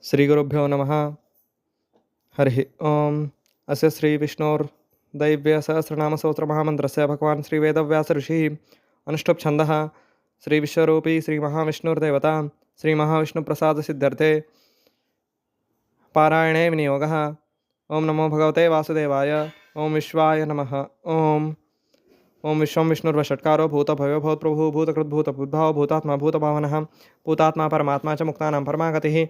श्रीगुरुभ्यो नमः। हरिः ओम्। अस्य श्रीविष्णोर्दैव्यसहस्रनामस्तोत्रमहामन्त्रस्य भगवान् श्रीवेदव्यासऋषिः अनुष्टुप्छन्दः श्रीविश्वरूपी श्रीमहाविष्णुर्देवता श्रीमहाविष्णुप्रसादसिद्ध्यर्थे पारायणे विनियोगः। ॐ नमो भगवते वासुदेवाय। ॐ विश्वाय नमः। ॐ विश्वं विष्णुर्वषट्कारो भूतभव्यो भूतप्रभुः भूतकृद्भूतबुद्धाः भूतात्मा भूतभावनः भूतात्मा परमात्मा च मुक्तानां परमागतिः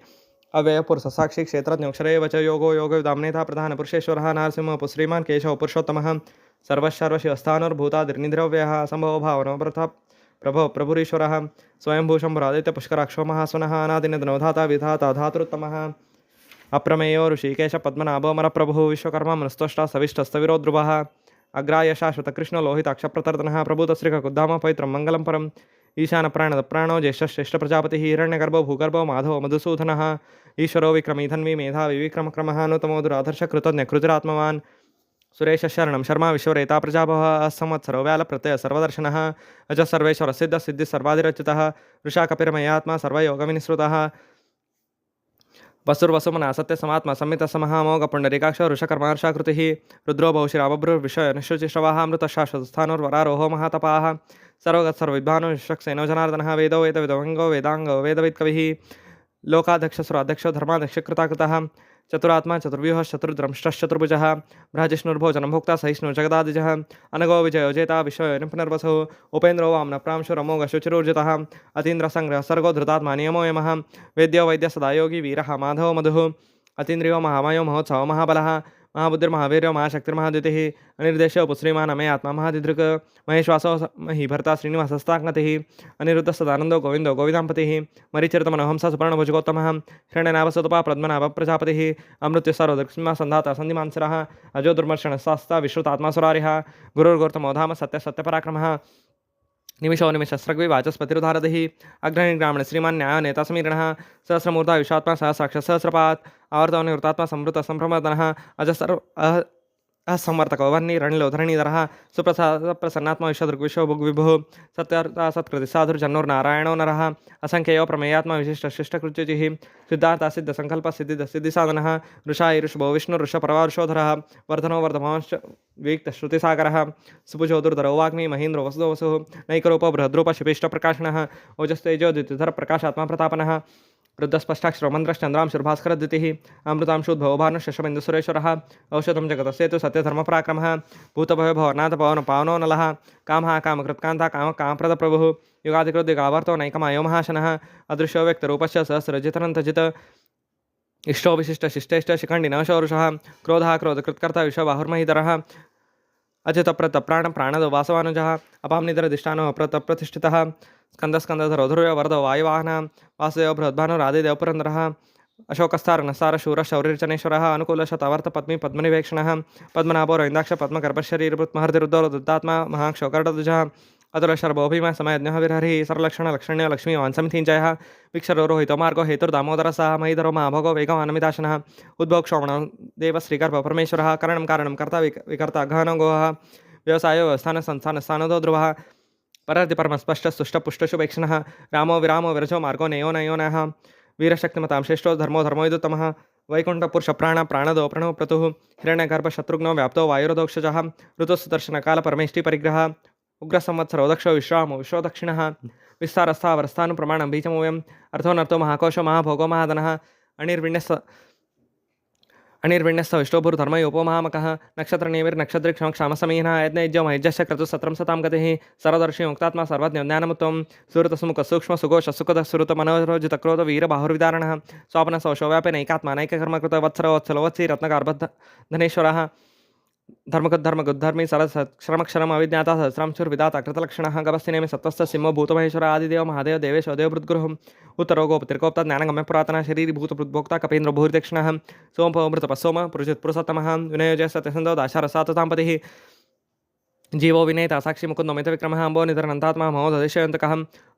अव्ययपुरुषसाक्षी क्षेत्रज्ञोक्षरे वच योगो योगविदाम्नेता प्रधानपुरुषेश्वरः नरसिंहः श्रीमान् केशव पुरुषोत्तमः सर्वशर्वशिवस्थानुर्भूतादिर्निद्रव्यः असम्भवो भावनो प्रभो प्रभुरीश्वरः स्वयंभूषम्भुरादित्य पुष्कराक्षो महासुनः अनादिनदनोधाता विधाता धातृत्तमः अप्रमेयो ऋषिकेश पद्मनाभो मरप्रभुः विश्वकर्मा मनस्तोष्टा सविष्टस्तविरो ध्रुवः अग्राय शाश्वतकृष्णलोहिताक्षप्रतर्दनः प्रभूतश्रीकुद्धाम पवित्रं मङ्गलं परम् ईशानप्राणदप्राणो ज्येष्ठश्रेष्ठप्रजापतिः हिरण्यगर्भो भूगर्भो माधवो मधुसूदनः ईश्वरो विक्रमी धन्वी मेधावी विक्रमक्रमः अनुतमो दुराधर्षकृतज्ञकृतिरात्मवान् सुरेशशरणं शर्मा विश्वरेता प्रजाभवः असंवत्सरो व्यालप्रत्यय सर्वदर्शनः अज सर्वेश्वरसिद्धसिद्धिस्सर्वादिरचितः वृषाकपिर्मयात्मा सर्वयोगविनिसृतः वसुर्वसुमना सत्यसमात्मा संमितसमहामोघपुण्डरीकाक्ष वृषकर्मार्षाकृतिः रुद्रो बहुशिराबभ्रुर्विषयनिश्रुतिश्रवाहामृतशाश्वतस्थानुर्वरारोहो महातपाः सर्वगत्सर्वविद्वानो विश्वक्सेनो जनार्दनः वेदो वेदविदोऽङ्गो वेदाङ्गो वेदवित्कविः लोकाध्यक्षसुराध्यक्षो धर्माध्यक्षकृताकृतः चतुरात्मा चतुर्व्यूहश्चतुर्द्रंष्टश्चतुर्भुजः बृहजिष्णुर्भोजनं भोक्ता सहिष्णुर्जगदादिजः अनगो विजयो जेता विश्वनिपुनर्वसुः उपेन्द्रो वामनप्रांशुरमोघशुचिरूर्जितः अतीन्द्रसङ्ग्रहः सर्गो धृतात्मा नियमो यमः वेद्यो वैद्य सदा योगी वीरः माधवो मधुः अतीन्द्रियो महामयो महोत्सवो महाबलः महाबुद्धिर्महावीर्यो महाशक्तिर्महाद्युतिः अनिर्देशो पुश्रीमान् अमे आत्मा महादिदृक् महेश्वासो महीभर्ता श्रीनिवासस्ताङ्गतिः अनिरुद्धः सदानन्दो गोविन्दो गोविदाम्पतिः मरीचरितमनोहंसा सुपर्णभुजगोत्तमः हिरण्यनाभसोतपा पद्मनाभ प्रजापतिः अमृत्य सर्वदक्षिमा सन्धाता सन्धिमांसरः अजो दुर्मर्शनस्तास्ता विश्रुतात्मासुरारिः गुरुर्गोर्तमो धाम सत्यसत्यपराक्रमः निमिषो निमिषस्रग्विवाचस्पतिरुधारदिः अग्रनिग्रामण श्रीमान् न्यायो नेता समीरणः सहस्रमूर्धा विश्वात्मा सहस्राक्ष सहस्रपात् आवर्तो निवृत्तात्मा संवृत संभ्रमदनः अज सर्व असंवर्तको वह्निरणिलोधरणीधरः सुप्रसादप्रसन्नात्मा विश्वदृग्विश्वो भुग्विभुः सत्यार्था सत्कृतिसाधुर्जन्नुर्नारायणो नरः असङ्ख्ययो प्रमेयात्मा विशिष्टशिष्टकृत्युजिः सिद्धार्था सिद्धिसाधनः ऋषायिरुषभो विष्णुऋषपरवारुषोधरः वर्धनो वर्धमांश्च विक्तश्रुतिसागरः सुभुजो दुर्धरो वाग्मी महीन्द्रो वसुदो वसुः नैकरूपो बृहद्रूपशिपिष्टप्रकाशिनः ओजस्तेजोदितिधर प्रकाशात्मा प्रतापनः वृद्धस्पष्टाक्षरो मन्द्रश्चन्द्रांशुर्भास्करद्युतिः अमृतांशुद्भवो भानुशशबिन्दुसुरेश्वरः औषधं जगतसेतु सत्यधर्मपराक्रमः भूतभयो भवनाथ पवनो पावनो नलः कामः कामकृत्कान्ता कामप्रदप्रभुः युगादिकृद्युगावर्तो नैकमायो महाशनः अदृश्यो व्यक्तरूपश्च सहस्रजितनन्तजित् इष्टो विशिष्टशिष्टेष्ट शिखण्डिनः शौरुषः क्रोधः क्रोधकृत्कर्ता विश्वबाहुर्महीधरः अचितप्रतप्राणप्राणदो वासवानुजः अपाम्निधरधिष्ठानो अप्रतप्रतिष्ठितः स्कन्दस्कन्धधरोधुर्यो वरदो वायुवाहनः वासुदेव बृहद्भानुरादिदेव पुरन्दरः अशोकस्तारनसारशूरशौर्यचनेश्वरः अनुकूलशतावर्तपद्मी पद्मनिवेक्षणः पद्मनाभो रविन्दाक्ष पद्मगर्भशरीरभृत्महर्तिरुद्धो रुद्धात्मा महाक्षोकर्णदुजः अतुलशर्भोभिमः समयज्ञः विरहरिः सरलक्षणलक्षण्यो लक्ष्मीवान् समितिञ्जयः विक्षरो रोहितो मार्गो हेतुर्दामोदरसः महीधरो महाभोगो वेगवानमिताशनः उद्भोक्षोमणो देवश्रीगर्भ परमेश्वरः करणं कारणं कर्ता विकर्ता गहनो गोहः व्यवसायो व्यवस्थानसंस्थानस्थानदो ध्रुवः परर्ति परमस्पष्टस्तुष्टपुष्टशुभेक्षणः रामो विरामो विरजो मार्गो नयो नयोनः वीरशक्तिमतां श्रेष्ठो धर्मो धर्मोयुतमः वैकुण्ठपुरुषप्राणदो प्रणो क्रतुः हिरण्यगर्भशत्रुघ्नो व्याप्तो वायुरदोक्षजः ऋतुस्सुदर्शनकालपरमेष्टिपरिग्रहः उग्रसंवत्सरो दक्षो विश्रामो विश्वदक्षिणः विस्तारस्थावरस्थानुप्रमाणं बीजमूयम् अर्थोनर्थो महाकोशो महाभोगो महाधनः अनिर्विण्यस्थ विष्णुभुर्धर्मयोपो महामकः नक्षत्रनिर्नक्षत्रिक्षमक्षामसमीनः यज्ञयज्ञो महेज्यश्च क्रतुः सतां गतिः सर्वदर्शी मुक्तात्मा सर्वज्ञो ज्ञानमुत्तमं सुरतसुमुखसूक्ष्मसुगोषसुकृतमनोरजितक्रोध वीरबाहुर्विदारणः स्वापनसौशोव्यापे नैकात्मा नैककर्मकृत वत्सरवत्सलवत्सी रत्नगार्भधनेश्वरः धर्मगुद्धर्मी सरक्षरमक्षरम अविज्ञाता सहस्रांशुर्विदाता कृतलक्षणः गभस्तिनेमि सत्त्वस्थ सिंहो भूतमहेश्वर आदिदेव महादेव देवेशो देवभृद्गुरुः उत्तरो गोपतिर्गोप्ता ज्ञानगम्य पुरातनः शरीरभूतभृद्भोक्ता कपीन्द्रो भूरिदक्षिणः सोमपमृतपः पुरुषोत्तमः विनयोजय सत्यसन्धो दाशारसातताम्पतिः जीवो विनेता साक्षी मुकुंदो मितविक्रमः अम्बो निधरनन्तात्मा महोदधिशयन्तकः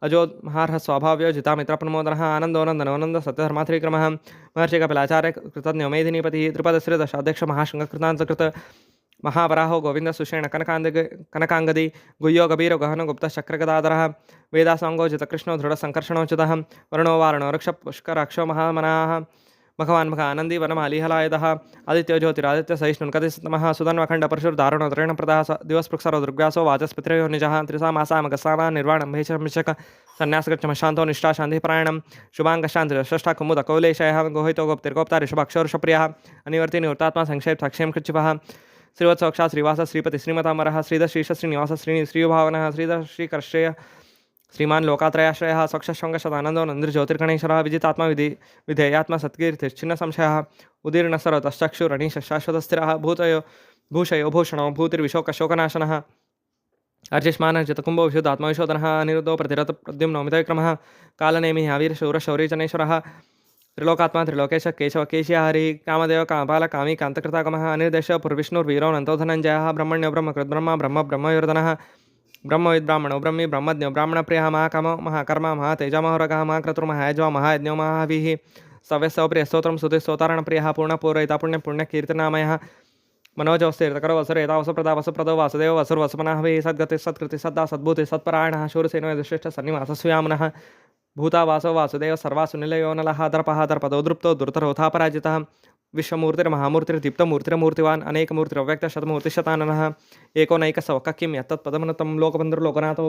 अजो महार्ह स्वाभाव्यो जितामित्रप्रमोदनः आनन्दो नन्दनोनन्द सत्यधर्मात्रिक्रमः महर्षिकपिलाचार्य कृतज्ञो मेदिनीपतिः त्रिपदश्रीदशाध्यक्ष महाशङ्ककृतान्तकृत महावराहो गोविंद सुषेण कनकांगदी गुह्यो गभीरो गहनो गुप्तश्चक्रगदाधरः वेदासांगो जितकृष्णो दृढसङ्कर्षणोचितः वर्णो वारणो रक्ष पुष्कराक्षो महामनाः भगवान् भग आनन्दी वनमालिहलायतः आदित्यो ज्योतिरादित्य सहिष्णुन्कतिस्तमः सुधन्वखण्ड परशुर्धारुणोत्रेण प्रदाः दिवस्पृक्सरो दुर्व्यासो वाचस्पतिरयो निजः त्रिसा मासामगसाना निर्वाणं भेषमिषक सन्न्यासगच्छमशान्तो निष्ठा शान्तिपरायणं शुभाङ्गशान्तिरष्टा कुमुदकौलेशयः गोहितो गोप्तिर्गोप्ता ऋषभाक्षोर्षप्रियः अनिवर्ति निवृत्तात्मा संक्षेप सक्षेम कृच्छिपः श्रीवत्सोक्षा श्रीवास श्रीपति श्रीमतामरः श्रीधर श्रीश श्रीनिवास श्रीनि श्रीयुभावनः श्रीधर श्रीकर्षेय श्रीमान लोकात्रयाश्रयः स्वक्षशृङ्गशतानन्दो नन्दिर्ज्योतिर्गणेश्वरः विजितात्मा विधेयात्मा सत्कीर्तिश्चिन्न संशयः उदीर्णः सर्वतश्चक्षुरणीश शाश्वतस्थिरः भूषयो भूषणो भूतिर्विशोकशोकनाशनः अर्चिष्मानर्जितकुम्भो विशुद्धात्मा विशोधनः अनिरुद्धो प्रतिरत प्रद्युम्नो मितविक्रमः कालनेमिः आवीरशूरशौर्यजनेश्वरः त्रिलोकात्मा त्रिलोकेश केशव केशिया हरि कामदेव कामपाल कामी कान्तकृतागमः अनिर्देश पुरविष्णुर्वीरो धनञ्जयः ब्रह्मण्यो ब्रह्मकृद्ब्रह्म ब्रह्म ब्रह्मयोर्धनः ब्रह्मविद् ब्राह्मणो ब्रह्मी ब्रह्मज्ञो ब्राह्मणप्रियः महाकामो महाकर्म महातेजमहोरगः महाक्रतुर्महायज्वा महायज्ञो महाहविः सव्यस्तोप्रियस्तोत्रं स्तुतिस्तोतारणप्रियः पूर्णपूरयिता पुण्यपुण्यकीर्तनामयः मनोजोस्तीर्थकरो वसुरेता वसुप्रदा वसुप्रदो वासुदेव वसुर्वसुमनः वै सद्गति सत्कृति सद्दा सद्भूति सत्परायणः शूरसेनो यदुश्रेष्ठ सन्निवासस्यामनः भूता वासो वासुदेव सर्वासु निलयो नलः दर्पः दर्पदो दृप्तो दुर्तरोथापराजितः विश्वमूर्तिर्महामूर्तिर्दीप्तमूर्तिरमूर्तिवान् अनेकमूर्तिरव्यक्तशतमूर्तिशताननः एको नैकसवक्क किं यत्तत्पदमनतं लोकबन्धुर्लोकनाथो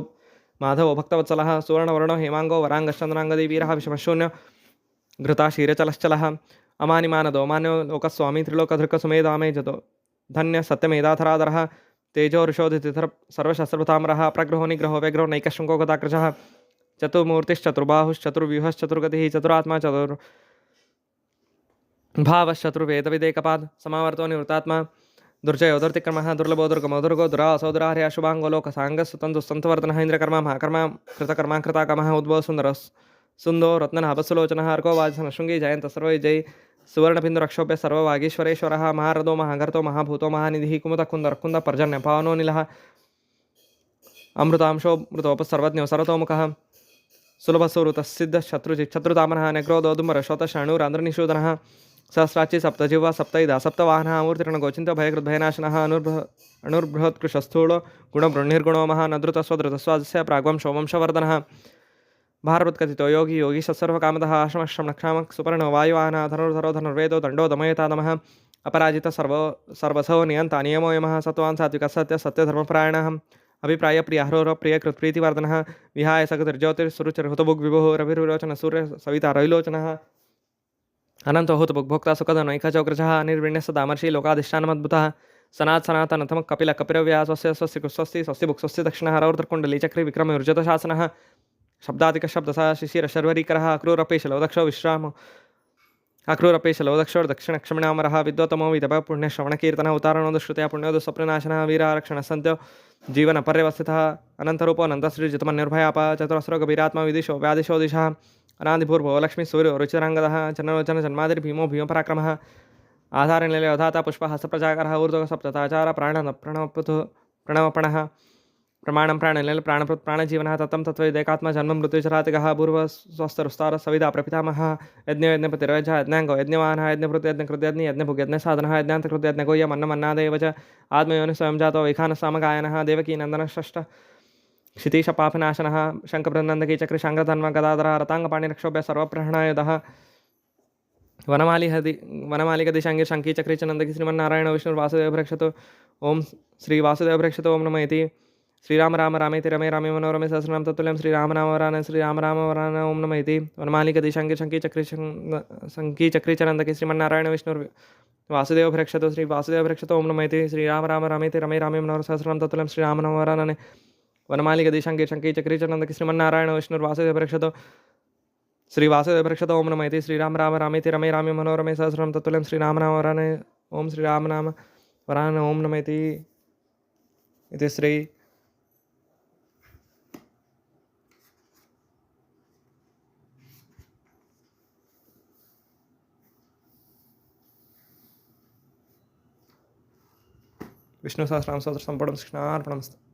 माधवो भक्तवत्सलः सुवर्णवर्णो हेमाङ्गो वराङ्गश्चन्द्राङ्गदी वीरः विषमशून्य घृता क्षीरचलश्चलः अमानिमानदो मान्यो लोकस्वामी त्रिलोकधृक्सुमेधामे जतो धन्य सत्यमेधाधराधरः तेजो ऋषोधितिथर सर्वशस्त्रभृताम्रः प्रग्रहो निग्रहो व्यग्रहो नैकशृङ्गो गताकृशः चतुर्मूर्तिश्चतुर्बाहुश्चतुर्व्यूहश्चतुर्गतिः चतुरात्मा चतुर्भावश्चतुर्वेदविदेकपाद समावर्तो निवृत्तात्मा दुर्जयो दुर्तिक्रमः दुर्लभो दुर्गमो दुर्गो दुरासोदरार्य शुभाङ्गो लोकसाङ्गस्तुतन्तुस्तन्तवर्धनः इन्द्रकर्मा महाकर्मा कृतकर्मा कृताकमः उद्भव सुन्दरः सुन्दो रत्नः बसुलोचनः अर्को वाजनशृङ्गी जयन्तः सर्वविजयी सुवर्णबिन्दुरक्षोभ्य सर्ववागीश्वरेश्वरः महारथो महाघर्तो महाभूतो महानिधिः कुमुदकुन्दरकुन्द पर्जन्यपावनो निलः अमृतांशो मृतोपसर्वज्ञो सर्वतोमुखः सुलभसुहृतसिद्धशत्रुजिच्छत्रुतामनः नग्रोदोदुम्बरशोतशाणुरान्द्रनिषूदनः सहस्राची सप्तजिह्वा सप्तैदा सप्तवाहनः मूर्तिरणगोचिन्तो भयकृद्भयनाशनः अणुर्बृहत्कृशस्थूलो गुणबृह्निर्गुणो महानदृतस्वधृतस्वादस्य प्राग्वंशोवंशवर्धनः भारवत्कथितो योगी योगीशस्सर्वकामदः आश्रमश्रमणक्षामः सुपर्णो वायुवाहनः धनुर्धरो धनुर्वेदो दण्डो दमयतादमः अपराजित सर्वसो नियन्ता नियमो यमः सत्वान् सात्विकः सत्यधर्मपरायणः अभिप्राय प्रियहरो प्रियकृत्प्रीतिवर्धनः विहाय सगतिर्ज्योतिर्सुरुचिर्हुतभुग्विभुः रविर्विलोचन सूर्य सविता रविलोचनः अनंतो हुतभुग्भोक्ता सुखदनैकचौक्रजः निर्विण्यसदामर्षि लोकाधिष्ठानमद्भुतः सनातनतम कपिल कपिरव्यास स्वस्ति स्वस्ति भुक् स्वस्ति दक्षिणः रौद्रकुण्डलीचक्री विक्रमयुर्जतशासनः शब्दादिकशब्दसः शिशिरशर्वरीकरः अक्रूरपेशलोदक्षो विश्रामो अक्रूरपेशलोदक्षो दक्षिणक्षमिणामरः विद्वतमो विदभ पुण्यश्रवणकीर्तनः उतारणो दुष्कृतया पुण्यो दुःस्वप्ननाशनः वीरारक्षणः सन्त्यो जीवनपर्यवस्थितः अनन्तरूपो अनन्तश्रीजितमन्युर्भयाप चतुरस्रो गभीरात्मा विदिशो व्यादिशो दिशः अनादिभूर्भो लक्ष्मी सूर्यो रुचिराङ्गदः चन्द्रलोचन जन्मादिर्भीमो भीमपराक्रमः आधारनिलयोधाता पुष्पहस्तप्रजाकरः ऊर्ध्वः सप्तताचार प्रणवपणः प्रमाणं प्राणनिल प्राणप्रत् प्राणजीवनः तत्तं तत्त्वैदेकात्मा जन्म मृत्युचरातिगः पूर्वः स्वस्तरुस्तारः सविता प्रपितामहः यज्ञो यज्ञपतिरजः यज्ञाङ्गो यज्ञवाहनः यज्ञभृत् यज्ञकृत्यज्ञ यज्ञभुग्यज्ञसाधनः यज्ञान्तकृत्यज्ञगो यमन्नमन्नादेव च आत्मयोनिः स्वयं जातो वैखानस्सामगायनः देवकीनन्दनश्रेष्ठ क्षितीशपापनाशनः शङ्खबृन्दकी चक्रिशाङ्गधन्व गदाधरः रताङ्गपाणिरक्षोभ्य सर्वप्रहणायुधः वनमालिकदिशाङ्गी शङ्की चक्री च नन्दकी श्रीमन्नारायण विष्णुर्वासुदेवभ्रक्षतो ओम श्री वासुदेवभ्रक्षतो ओम नमयति श्रीराम राम रामेति रमे रामे मनोरमे सहस्रनाम तत्तुल्यं श्रीराम राम वरान श्रीराम राम वरान ओम नमयति वनमालिकदिशाङ्गी शङ्की चक्री च नन्दकी श्रीमन्नारायण विष्णुर्वासुदेवभ्रक्षतो श्री वासुदेवभ्रक्षतो ओम नमयति श्रीराम राम रामेति रमे रामे मनोरमे सहस्रनाम तत्तुल्यं श्रीराम राम वरान वनमालिकदिशाङ्गी शङ्की चक्री च नन्दकी श्रीमन्नारायण विष्णुर्वासुदेवभ्रक्षतो श्री वासुदेवभ्रक्षतो ओम नमयति श्रीराम राम रामेति रमे रामे मनोरमे सहस्रनाम तत्तुल्यं श्रीराम राम वरान ओम श्रीराम नाम वरान ओम नमयति इति श्री विष्णु सहस्रनाम स्तोत्र संपूर्ण कृष्णार्पणमस्तु।